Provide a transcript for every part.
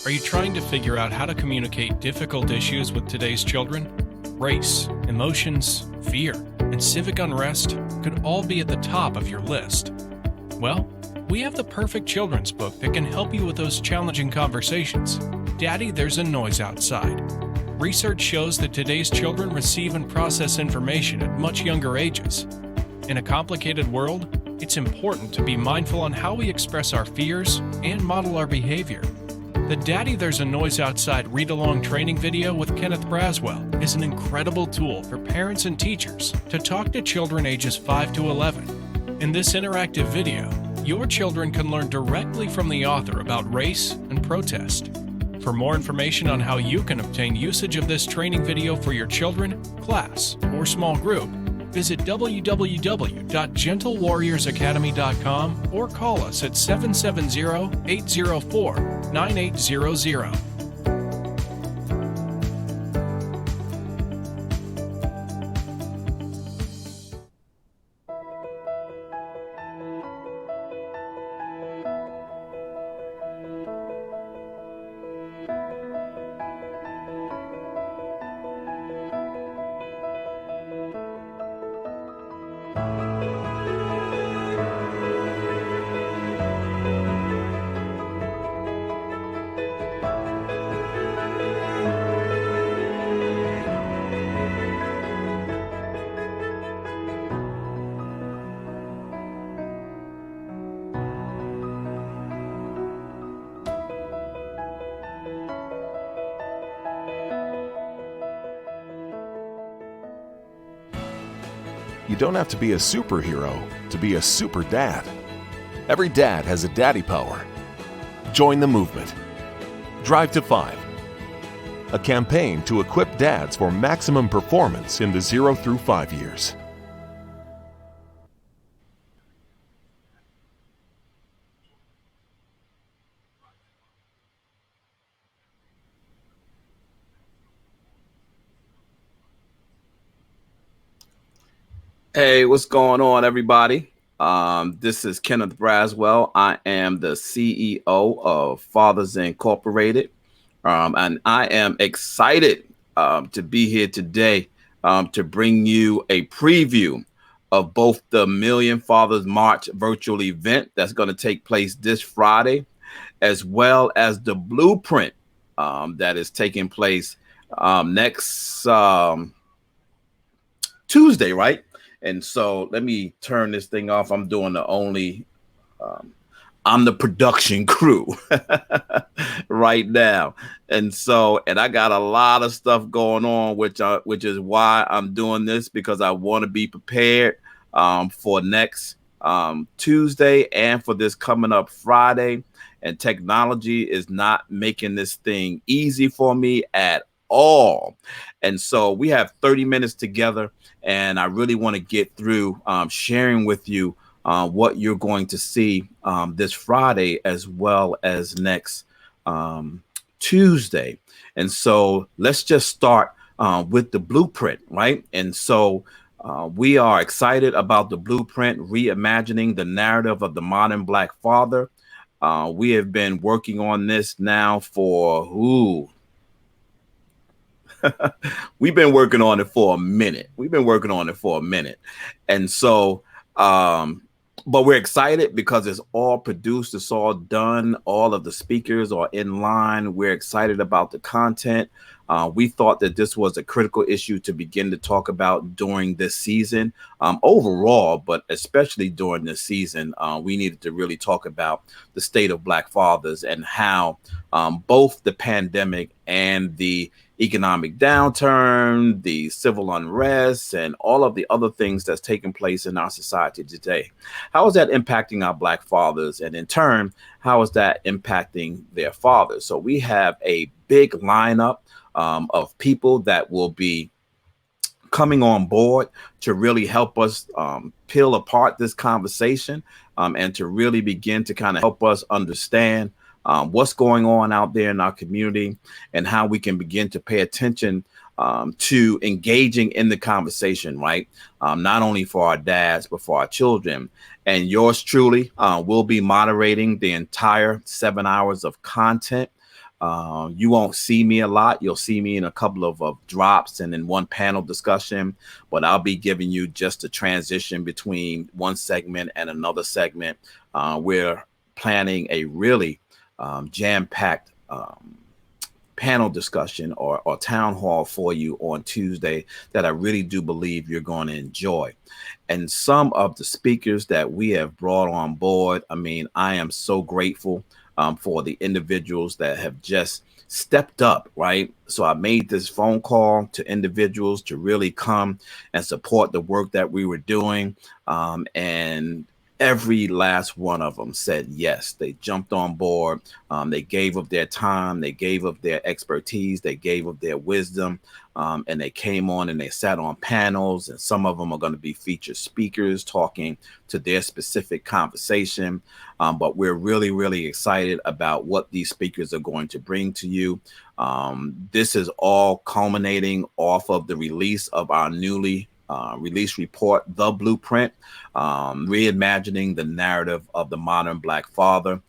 Are you trying to figure out how to communicate difficult issues with today's children? Race, emotions, fear, and civic unrest could all be at the top of your list. Well, we have the perfect children's book that can help you with those challenging conversations. Daddy, There's a Noise Outside. Research shows that today's children receive and process information at much younger ages. In a complicated world, it's important to be mindful on how we express our fears and model our behavior. The Daddy, There's a Noise Outside read-along training video with Kenneth Braswell is an incredible tool for parents and teachers to talk to children ages 5 to 11. In this interactive video, your children can learn directly from the author about race and protest. For more information on how you can obtain usage of this training video for your children, class, or small group, visit www.gentlewarriorsacademy.com or call us at 770-804-9800. You don't have to be a superhero to be a super dad. Every dad has a daddy power. Join the movement. Drive to 5. A campaign to equip dads for maximum performance in the 0 through 5 years. Hey, what's going on, everybody? This is Kenneth Braswell. I am the CEO of Fathers Incorporated, and I am excited to be here today to bring you a preview of both the Million Fathers March virtual event that's going to take place this Friday, as well as the blueprint that is taking place next Tuesday, right? And so let me turn this thing off. I'm doing I'm the production crew right now. And I got a lot of stuff going on, which is why I'm doing this, because I want to be prepared for next Tuesday and for this coming up Friday. And technology is not making this thing easy for me at all. And so we have 30 minutes together, and I really want to get through sharing with you what you're going to see this Friday as well as next Tuesday. And so let's just start with the blueprint, right? And so we are excited about the blueprint, reimagining the narrative of the modern Black father. We have been working on this now for we've been working on it for a minute. And so, but we're excited because it's all produced, it's all done. All of the speakers are in line. We're excited about the content. We thought that this was a critical issue to begin to talk about during this season overall, but especially during this season, we needed to really talk about the state of Black fathers and how both the pandemic and the economic downturn, the civil unrest, and all of the other things that's taking place in our society today. How is that impacting our Black fathers? And in turn, how is that impacting their fathers? So we have a big lineup of people that will be coming on board to really help us peel apart this conversation and to really begin to kind of help us understand what's going on out there in our community and how we can begin to pay attention to engaging in the conversation, right? Not only for our dads, but for our children. And yours truly will be moderating the entire 7 hours of content. You won't see me a lot. You'll see me in a couple of drops and in one panel discussion, but I'll be giving you just a transition between one segment and another segment. We're planning a really jam-packed panel discussion or town hall for you on Tuesday that I really do believe you're going to enjoy. And some of the speakers that we have brought on board, I mean, I am so grateful for the individuals that have just stepped up, right? So I made this phone call to individuals to really come and support the work that we were doing. And every last one of them said yes. They jumped on board. They gave of their time. They gave of their expertise. They gave of their wisdom. And they came on and they sat on panels. And some of them are going to be featured speakers talking to their specific conversation. But we're really, really excited about what these speakers are going to bring to you. This is all culminating off of the release of our newly release report, The Blueprint, reimagining the narrative of the modern Black father.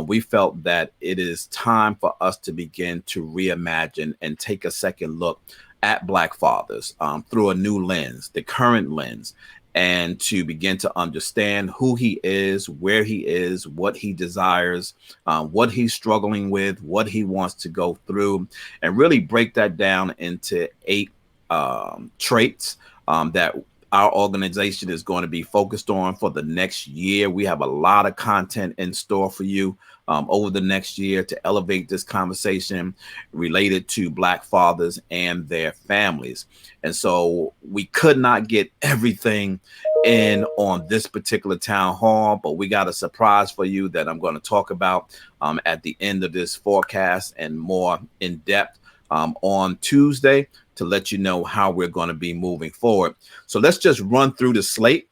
We felt that it is time for us to begin to reimagine and take a second look at Black fathers through a new lens, the current lens, and to begin to understand who he is, where he is, what he desires, what he's struggling with, what he wants to go through, and really break that down into 8 traits that our organization is going to be focused on for the next year. We have a lot of content in store for you over the next year to elevate this conversation related to Black fathers and their families. And so we could not get everything in on this particular town hall, but we got a surprise for you that I'm going to talk about at the end of this forecast and more in depth on Tuesday, to let you know how we're going to be moving forward. So let's just run through the slate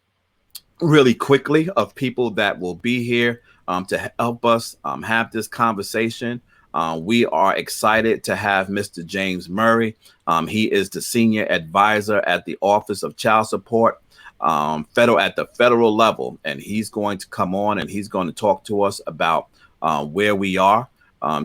really quickly of people that will be here to help us have this conversation. We are excited to have Mr. James Murray. He is the senior advisor at the Office of Child Support at the federal level, and he's going to come on and he's going to talk to us about where we are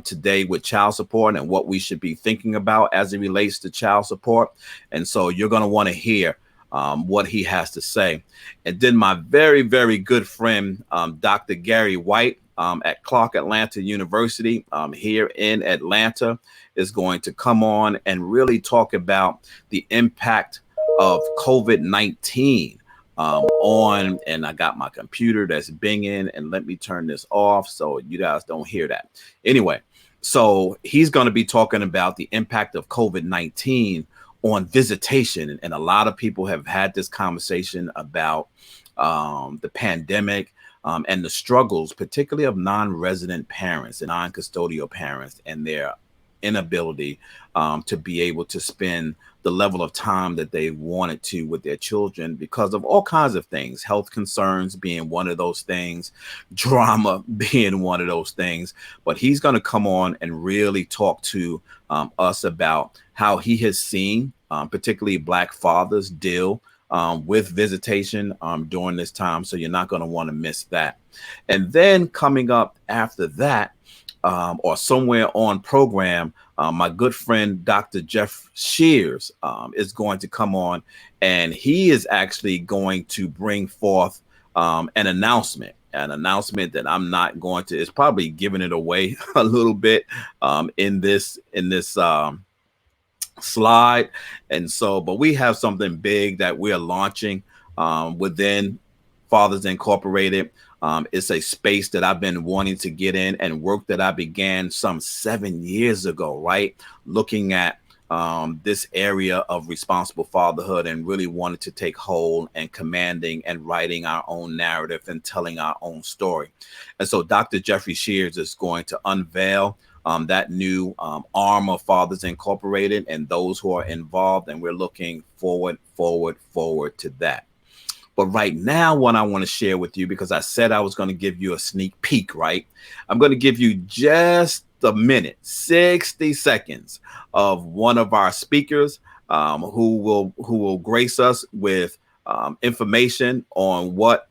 today with child support and what we should be thinking about as it relates to child support. And so you're going to want to hear what he has to say. And then my very, very good friend, Dr. Gary White at Clark Atlanta University here in Atlanta, is going to come on and really talk about the impact of COVID-19 on, and I got my computer that's binging, and let me turn this off so you guys don't hear that. Anyway, so he's going to be talking about the impact of COVID-19 on visitation. And a lot of people have had this conversation about the pandemic and the struggles, particularly of non-resident parents and non-custodial parents and their inability to be able to spend the level of time that they wanted to with their children because of all kinds of things, health concerns being one of those things, drama being one of those things. But he's going to come on and really talk to us about how he has seen particularly Black fathers deal with visitation during this time. So you're not going to want to miss that. And then coming up after that, or somewhere on program, my good friend, Dr. Jeff Shears, is going to come on, and he is actually going to bring forth an announcement that I'm not going to, it's probably giving it away a little bit in this slide. And so, but we have something big that we're launching within Fathers Incorporated. It's a space that I've been wanting to get in and work that I began some 7 years ago, right? Looking at this area of responsible fatherhood and really wanted to take hold and commanding and writing our own narrative and telling our own story. And so Dr. Jeffrey Shears is going to unveil that new arm of Fathers Incorporated and those who are involved. And we're looking forward to that. But right now, what I want to share with you, because I said I was going to give you a sneak peek, right? I'm going to give you just a minute, 60 seconds of one of our speakers who will grace us with information on what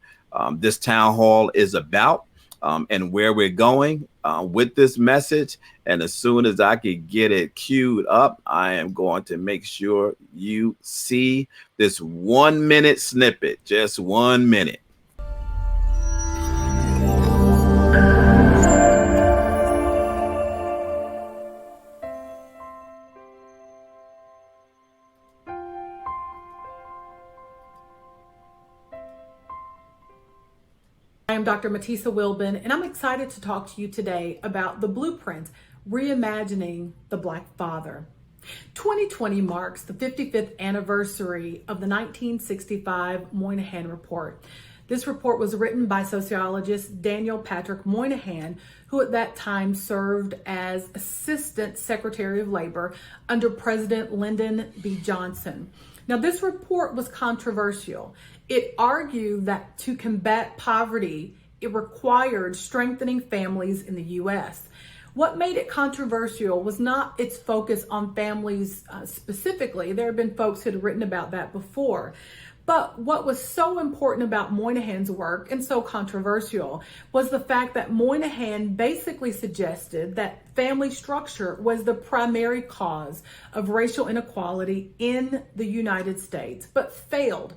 this town hall is about. and where we're going with this message. And as soon as I can get it queued up, I am going to make sure you see this 1 minute snippet, just 1 minute. I am Dr. Matisa Wilbin, and I'm excited to talk to you today about the Blueprint, Reimagining the Black Father. 2020 marks the 55th anniversary of the 1965 Moynihan Report. This report was written by sociologist Daniel Patrick Moynihan, who at that time served as Assistant Secretary of Labor under President Lyndon B. Johnson. Now, this report was controversial. It argued that to combat poverty, it required strengthening families in the U.S. What made it controversial was not its focus on families specifically. There have been folks who had written about that before. But what was so important about Moynihan's work and so controversial was the fact that Moynihan basically suggested that family structure was the primary cause of racial inequality in the United States, but failed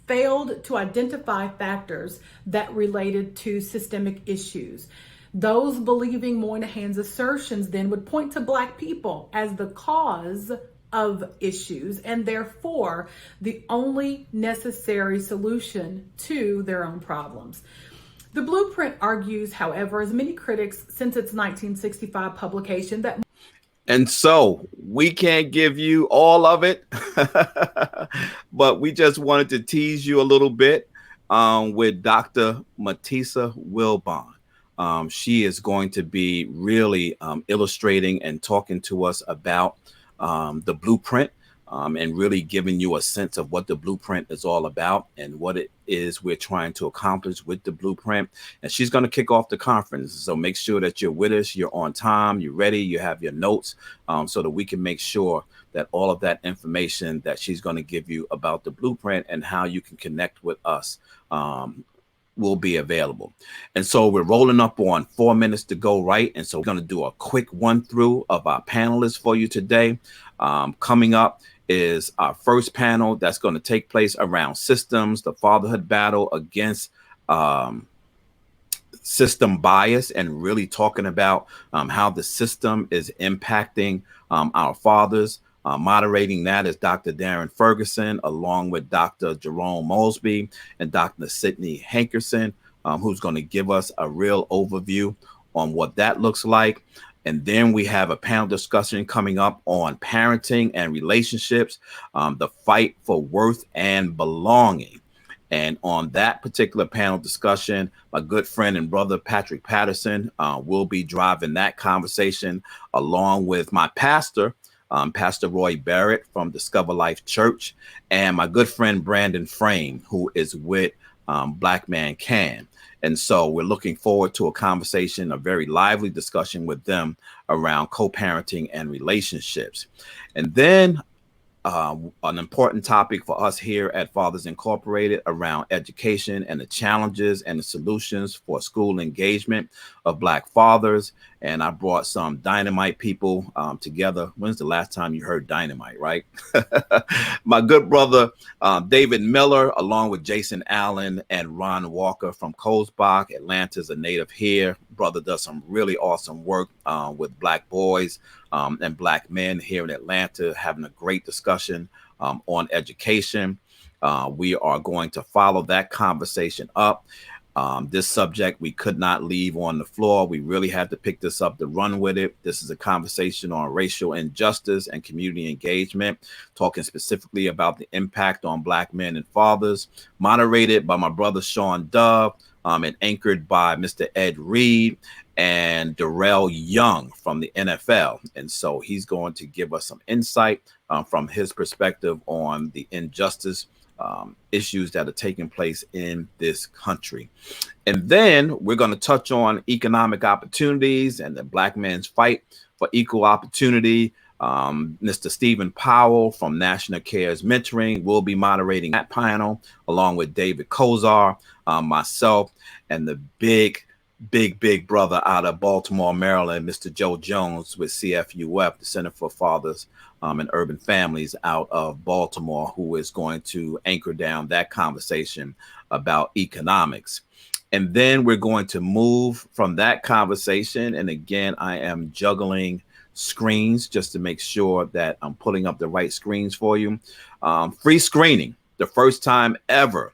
to identify factors that related to systemic issues. Those believing Moynihan's assertions then would point to Black people as the cause of issues and therefore the only necessary solution to their own problems. The Blueprint argues, however, as many critics since its 1965 publication, that and so we can't give you all of it, but we just wanted to tease you a little bit with Dr. Matisa Wilbon. She is going to be really illustrating and talking to us about the Blueprint and really giving you a sense of what the Blueprint is all about and what it is we're trying to accomplish with the Blueprint. And she's going to kick off the conference. So make sure that you're with us, you're on time, you're ready, you have your notes so that we can make sure that all of that information that she's going to give you about the Blueprint and how you can connect with us will be available. And so we're rolling up on 4 minutes to go, right? And so we're going to do a quick run through of our panelists for you today. Coming up is our first panel that's going to take place around systems, the fatherhood battle against system bias, and really talking about how the system is impacting our fathers. Moderating that is Dr. Darren Ferguson, along with Dr. Jerome Mosby and Dr. Sydney Hankerson, who's going to give us a real overview on what that looks like. And then we have a panel discussion coming up on parenting and relationships, the fight for worth and belonging. And on that particular panel discussion, my good friend and brother, Patrick Patterson, will be driving that conversation along with my pastor, Pastor Roy Barrett from Discover Life Church, and my good friend Brandon Frame, who is with Black Man Can. And so we're looking forward to a conversation, a very lively discussion with them around co-parenting and relationships. And then an important topic for us here at Fathers Incorporated around education and the challenges and the solutions for school engagement of Black fathers. And I brought some dynamite people together. When's the last time you heard dynamite, right? My good brother, David Miller, along with Jason Allen and Ron Walker from Colesbach. Atlanta's a native here. Brother does some really awesome work with Black boys and Black men here in Atlanta, having a great discussion on education. We are going to follow that conversation up. This subject we could not leave on the floor. We really had to pick this up to run with it. This is a conversation on racial injustice and community engagement, talking specifically about the impact on Black men and fathers, moderated by my brother Sean Dove and anchored by Mr. Ed Reed and Darrell Young from the NFL. And so he's going to give us some insight from his perspective on the injustice issues that are taking place in this country. And then we're going to touch on economic opportunities and the Black man's fight for equal opportunity. Mr. Stephen Powell from National Cares Mentoring will be moderating that panel, along with David Kozar, myself, and the big big brother out of Baltimore, Maryland, Mr. Joe Jones with CFUF, the Center for Fathers and Urban Families out of Baltimore, who is going to anchor down that conversation about economics. And then we're going to move from that conversation. And again, I am juggling screens just to make sure that I'm putting up the right screens for you. Free screening, the first time ever,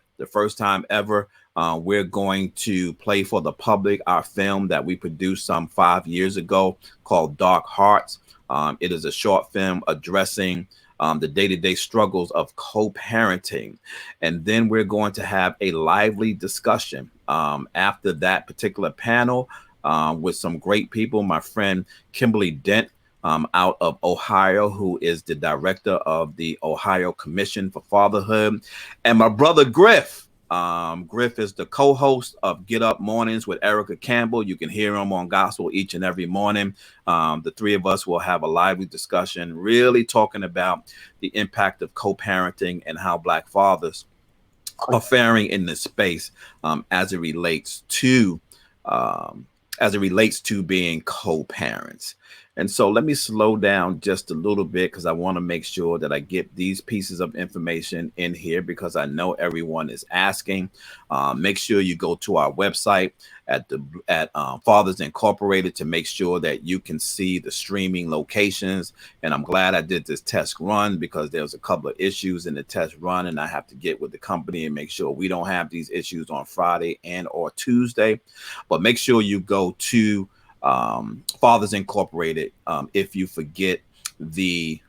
we're going to play for the public our film that we produced some 5 years ago called Dark Hearts. It is a short film addressing the day-to-day struggles of co-parenting. And then we're going to have a lively discussion after that particular panel with some great people. My friend Kimberly Dent out of Ohio, who is the director of the Ohio Commission for Fatherhood, and my brother Griff. Griff is the co-host of Get Up Mornings with Erica Campbell. You can hear him on Gospel each and every morning. The three of us will have a lively discussion, really talking about the impact of co-parenting and how Black fathers are faring in this space as it relates to being co-parents. And so let me slow down just a little bit because I want to make sure that I get these pieces of information in here because I know everyone is asking. Make sure you go to our website at Fathers Incorporated to make sure that you can see the streaming locations. And I'm glad I did this test run because there was a couple of issues in the test run, and I have to get with the company and make sure we don't have these issues on Friday and or Tuesday. But make sure you go to Fathers Incorporated if you forget the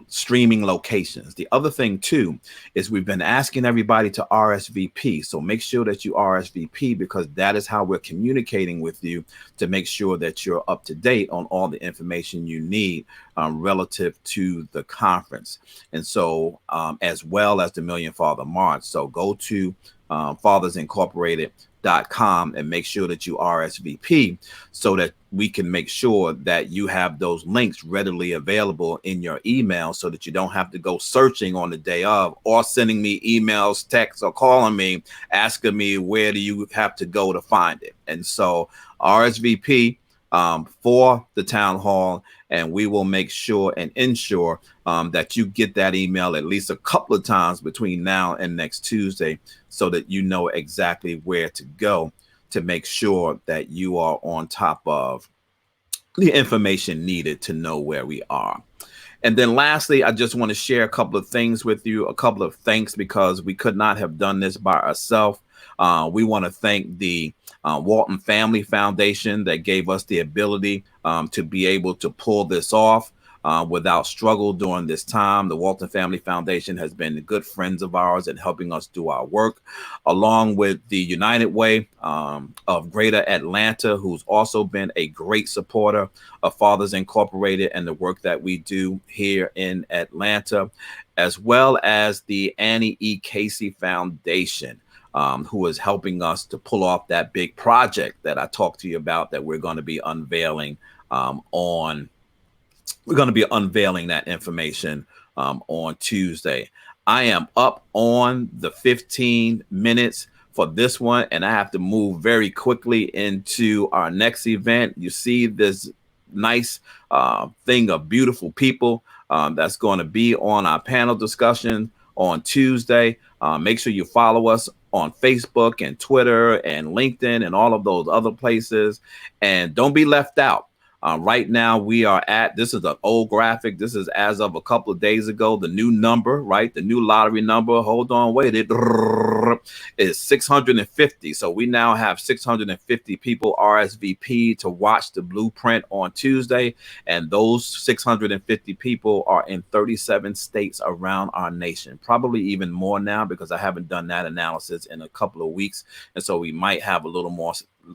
streaming locations. The other thing too is we've been asking everybody to RSVP, so make sure that you RSVP because that is how we're communicating with you to make sure that you're up to date on all the information you need relative to the conference, and so as well as the Million Father March. So go to FathersIncorporated.com and make sure that you RSVP so that we can make sure that you have those links readily available in your email so that you don't have to go searching on the day of or sending me emails, texts, or calling me asking me where do you have to go to find it. And so RSVP for the town hall, and we will make sure and ensure that you get that email at least a couple of times between now and next Tuesday so that you know exactly where to go to make sure that you are on top of the information needed to know where we are. And then lastly, I just want to share a couple of things with you, a couple of thanks because we could not have done this by ourselves. We want to thank the Walton Family Foundation that gave us the ability to be able to pull this off without struggle during this time. The Walton Family Foundation has been good friends of ours in helping us do our work, along with the United Way of Greater Atlanta, who's also been a great supporter of Fathers Incorporated and the work that we do here in Atlanta, as well as the Annie E. Casey Foundation, who is helping us to pull off that big project that I talked to you about that we're going to be unveiling We're going to be unveiling that information on Tuesday. I am up on the 15 minutes for this one, and I have to move very quickly into our next event. You see this nice thing of beautiful people that's going to be on our panel discussion on Tuesday. Make sure you follow us on Facebook and Twitter and LinkedIn and all of those other places. And don't be left out. Right now we are this is an old graphic. This is as of a couple of days ago. The new number, right? The new lottery number. Hold on, wait. It is 650. So we now have 650 people RSVP to watch the blueprint on Tuesday. And those 650 people are in 37 states around our nation, probably even more now because I haven't done that analysis in a couple of weeks. And so we might have a little more.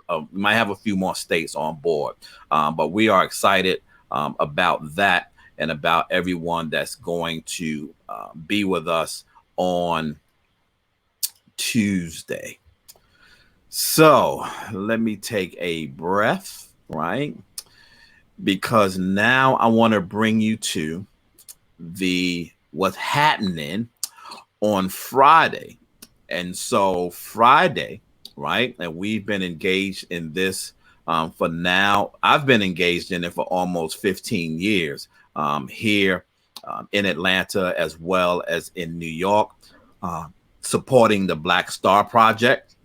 We might have a few more states on board, but we are excited about that and about everyone that's going to be with us on Tuesday. So let me take a breath, right? Because now I want to bring you to what's happening on Friday. And so Friday, right? And we've been engaged in this for now. I've been engaged in it for almost 15 years here in Atlanta, as well as in New York, supporting the Black Star Project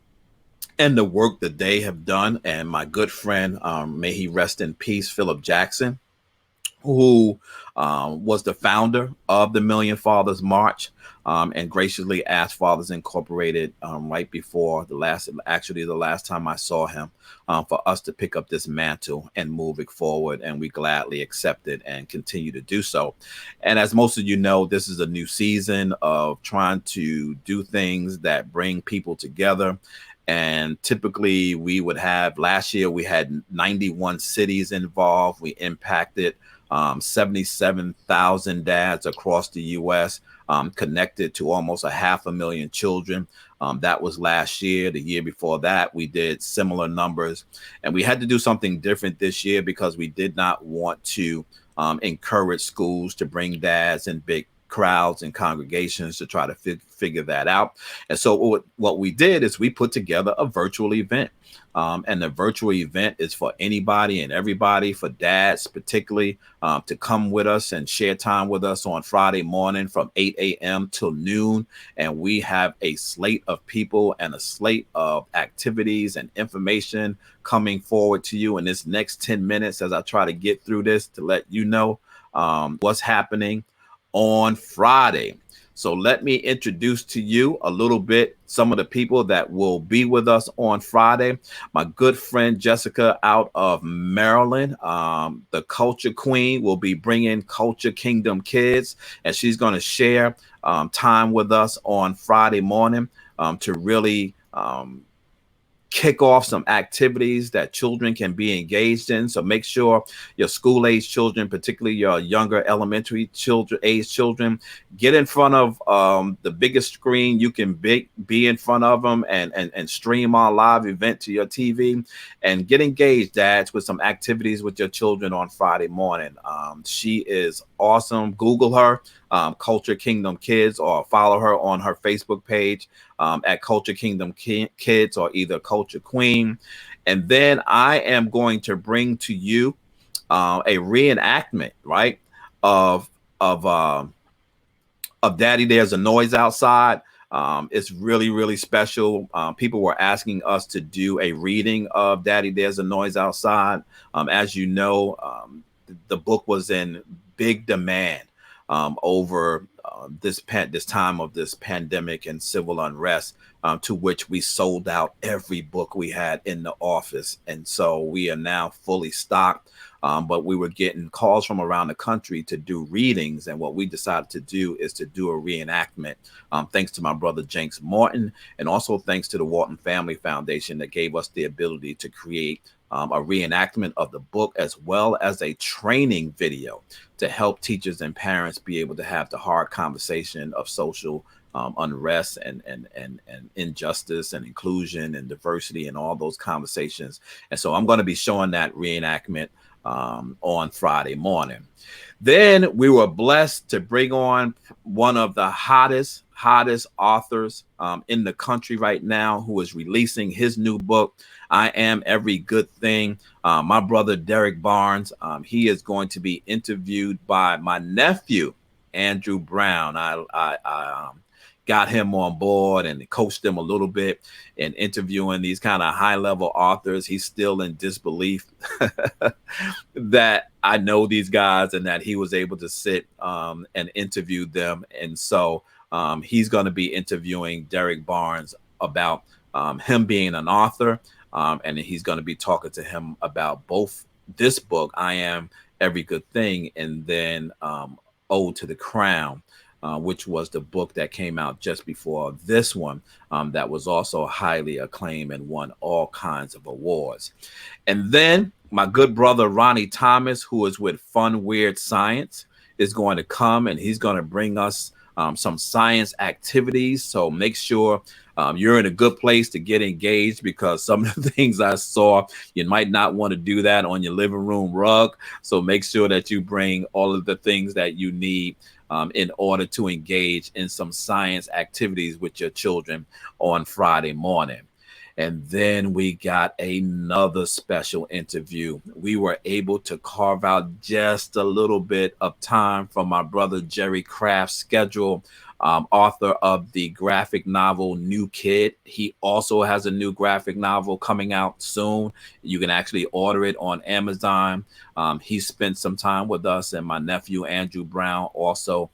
and the work that they have done. And my good friend, may he rest in peace, Philip Jackson, who was the founder of the Million Fathers March, and graciously asked Fathers Incorporated right before the last time I saw him, for us to pick up this mantle and move it forward. And we gladly accepted and continue to do so. And as most of you know, this is a new season of trying to do things that bring people together. And typically we would have, last year we had 91 cities involved. We impacted 77,000 dads across the U.S., connected to almost 500,000 children. That was last year. The year before that, we did similar numbers. And we had to do something different this year because we did not want to encourage schools to bring dads in big crowds and congregations to try to figure that out. And so what we did is we put together a virtual event. And the virtual event is for anybody and everybody, for dads particularly, to come with us and share time with us on Friday morning from 8 a.m. till noon. And we have a slate of people and a slate of activities and information coming forward to you in this next 10 minutes as I try to get through this to let you know what's happening on Friday. So let me introduce to you a little bit some of the people that will be with us on Friday. My good friend Jessica out of Maryland, the Culture Queen, will be bringing Culture Kingdom Kids, and she's going to share time with us on Friday morning to really kick off some activities that children can be engaged in. So make sure your school-age children, particularly your younger elementary age children, get in front of the biggest screen you can be in front of them, and stream our live event to your TV, and get engaged, dads, with some activities with your children on Friday morning. She is awesome. Google her, Culture Kingdom Kids, or follow her on her Facebook page at Culture Kingdom Kids, or either Culture Queen. And then I am going to bring to you a reenactment, right, of Daddy There's a Noise Outside. It's really, really special. People were asking us to do a reading of Daddy There's a Noise Outside. As you know, the book was in big demand over this time of this pandemic and civil unrest, to which we sold out every book we had in the office. And so we are now fully stocked. But we were getting calls from around the country to do readings. And what we decided to do is to do a reenactment, thanks to my brother, Jenks Morton, and also thanks to the Walton Family Foundation that gave us the ability to create a reenactment of the book, as well as a training video to help teachers and parents be able to have the hard conversation of social unrest and injustice and inclusion and diversity and all those conversations. And so I'm going to be showing that reenactment on Friday morning. Then we were blessed to bring on one of the hottest authors in the country right now, who is releasing his new book, I Am Every Good Thing. My brother, Derek Barnes, he is going to be interviewed by my nephew, Andrew Brown. I got him on board and coached him a little bit in interviewing these kind of high-level authors. He's still in disbelief that I know these guys and that he was able to sit and interview them. And so he's going to be interviewing Derek Barnes about him being an author. And he's going to be talking to him about both this book, I Am Every Good Thing, and then Ode to the Crown, which was the book that came out just before this one, that was also highly acclaimed and won all kinds of awards. And then my good brother, Ronnie Thomas, who is with Fun Weird Science, is going to come, and he's going to bring us some science activities. So make sure you're in a good place to get engaged, because some of the things I saw, you might not want to do that on your living room rug. So make sure that you bring all of the things that you need in order to engage in some science activities with your children on Friday morning. And then we got another special interview. We were able to carve out just a little bit of time from my brother Jerry Craft's schedule, author of the graphic novel New Kid. He also has a new graphic novel coming out soon. You can actually order it on Amazon. He spent some time with us, and my nephew Andrew Brown also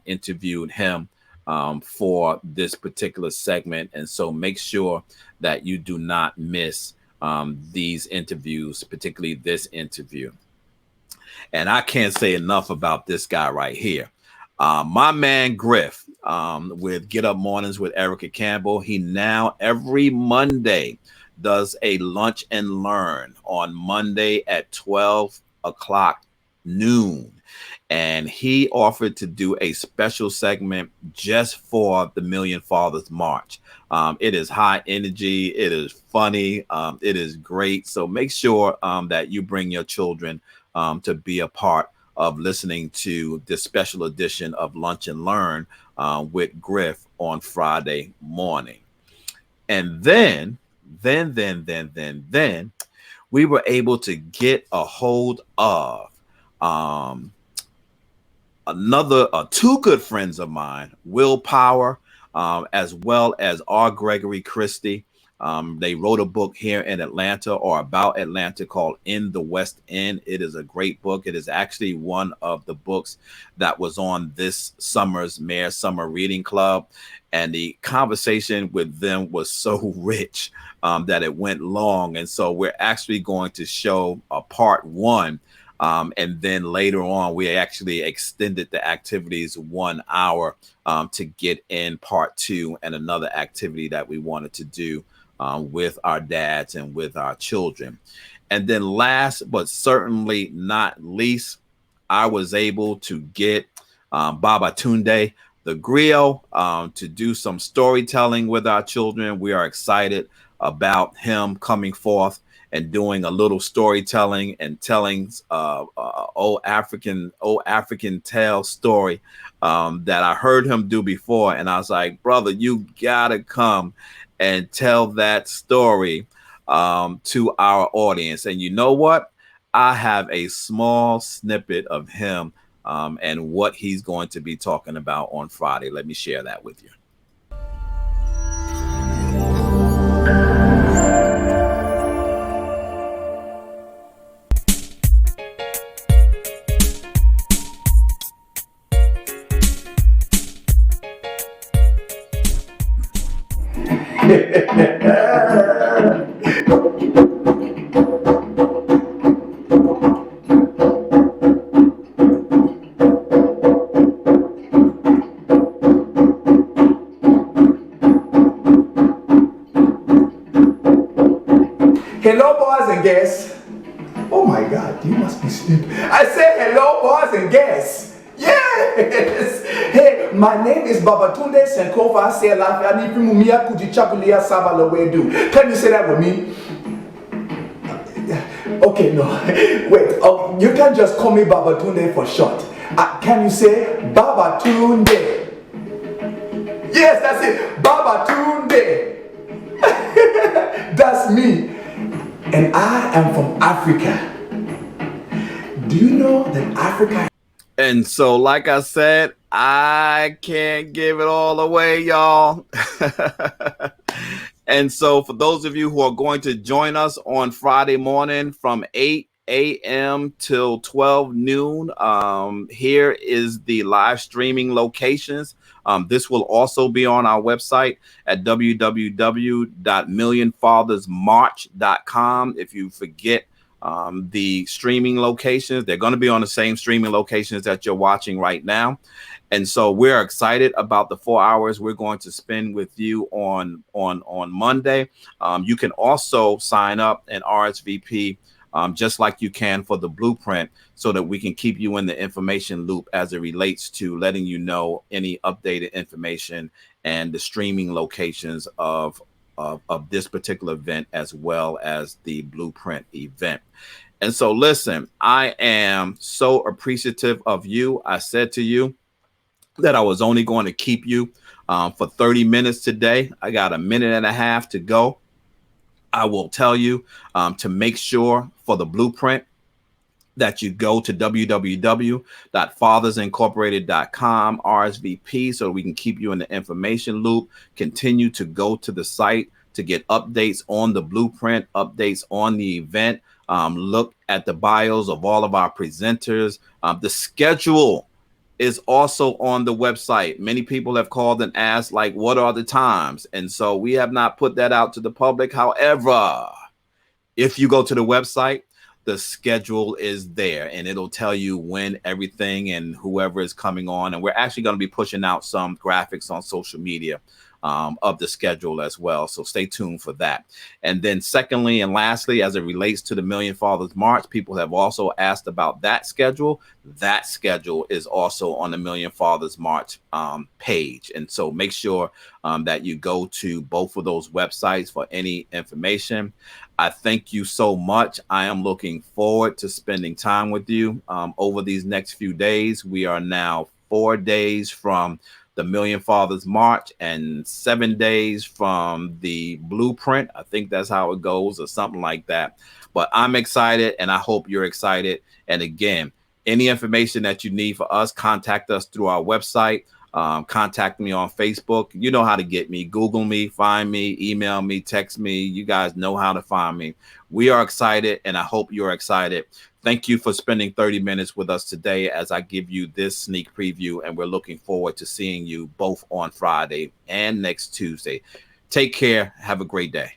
interviewed him for this particular segment. And so make sure that you do not miss these interviews, particularly this interview. And I can't say enough about this guy right here. My man Griff with Get Up Mornings with Erica Campbell. He now every Monday does a lunch and learn on Monday at 12 o'clock noon. And he offered to do a special segment just for the Million Fathers March. It is high energy. It is funny. It is great. So make sure that you bring your children to be a part of listening to this special edition of Lunch and Learn with Griff on Friday morning. And then we were able to get a hold of two good friends of mine, Will Power, as well as R. Gregory Christie. They wrote a book here in Atlanta or about Atlanta called In the West End. It is a great book. It is actually one of the books that was on this summer's Mayor Summer Reading Club. And the conversation with them was so rich that it went long. And so we're actually going to show a part one. And then later on, we actually extended the activities 1 hour to get in part two and another activity that we wanted to do with our dads and with our children. And then last but certainly not least, I was able to get Babatunde the Griot to do some storytelling with our children. We are excited about him coming forth and doing a little storytelling and telling old African tale story that I heard him do before. And I was like, brother, you gotta come and tell that story to our audience. And you know what? I have a small snippet of him and what he's going to be talking about on Friday. Let me share that with you. Hello, boys and guests. Oh my God, you must be sleeping. I said hello, boys and guests. Yes. Hey, my name is Babatunde Sankofa Selafia Nipimumia Kujichakulia Sabalawedu. Can you say that with me? Okay, no. Wait, you can just call me Babatunde for short. Can you say Babatunde? Yes, that's it. Babatunde. That's me. And I am from Africa. Do you know that Africa? And so, like I said, I can't give it all away, y'all. And so for those of you who are going to join us on Friday morning from 8 a.m. till 12 noon, here is the live streaming locations. This will also be on our website at www.millionfathersmarch.com. If you forget the streaming locations, they're going to be on the same streaming locations that you're watching right now. And so we're excited about the 4 hours we're going to spend with you on Monday. You can also sign up and RSVP just like you can for the blueprint, so that we can keep you in the information loop as it relates to letting you know any updated information and the streaming locations of this particular event, as well as the blueprint event. And so listen, I am so appreciative of you. I said to you that I was only going to keep you for 30 minutes today. I got a minute and a half to go. I will tell you to make sure for the blueprint that you go to www.fathersincorporated.com RSVP so we can keep you in the information loop. Continue to go to the site to get updates on the blueprint, updates on the event. Look at the bios of all of our presenters. The schedule is also on the website. Many people have called and asked, like, what are the times? And so we have not put that out to the public. However, if you go to the website, the schedule is there and it'll tell you when everything and whoever is coming on. And we're actually going to be pushing out some graphics on social media of the schedule as well. So stay tuned for that. And then secondly, and lastly, as it relates to the Million Fathers March, people have also asked about that schedule. That schedule is also on the Million Fathers March page. And so make sure that you go to both of those websites for any information. I thank you so much. I am looking forward to spending time with you over these next few days. We are now 4 days from the Million Fathers March and 7 days from the blueprint. I think that's how it goes or something like that. But I'm excited and I hope you're excited. And again, any information that you need for us, contact us through our website. Contact me on Facebook. You know how to get me. Google me, find me, email me, text me. You guys know how to find me. We are excited and I hope you're excited. Thank you for spending 30 minutes with us today as I give you this sneak preview, and we're looking forward to seeing you both on Friday and next Tuesday. Take care. Have a great day.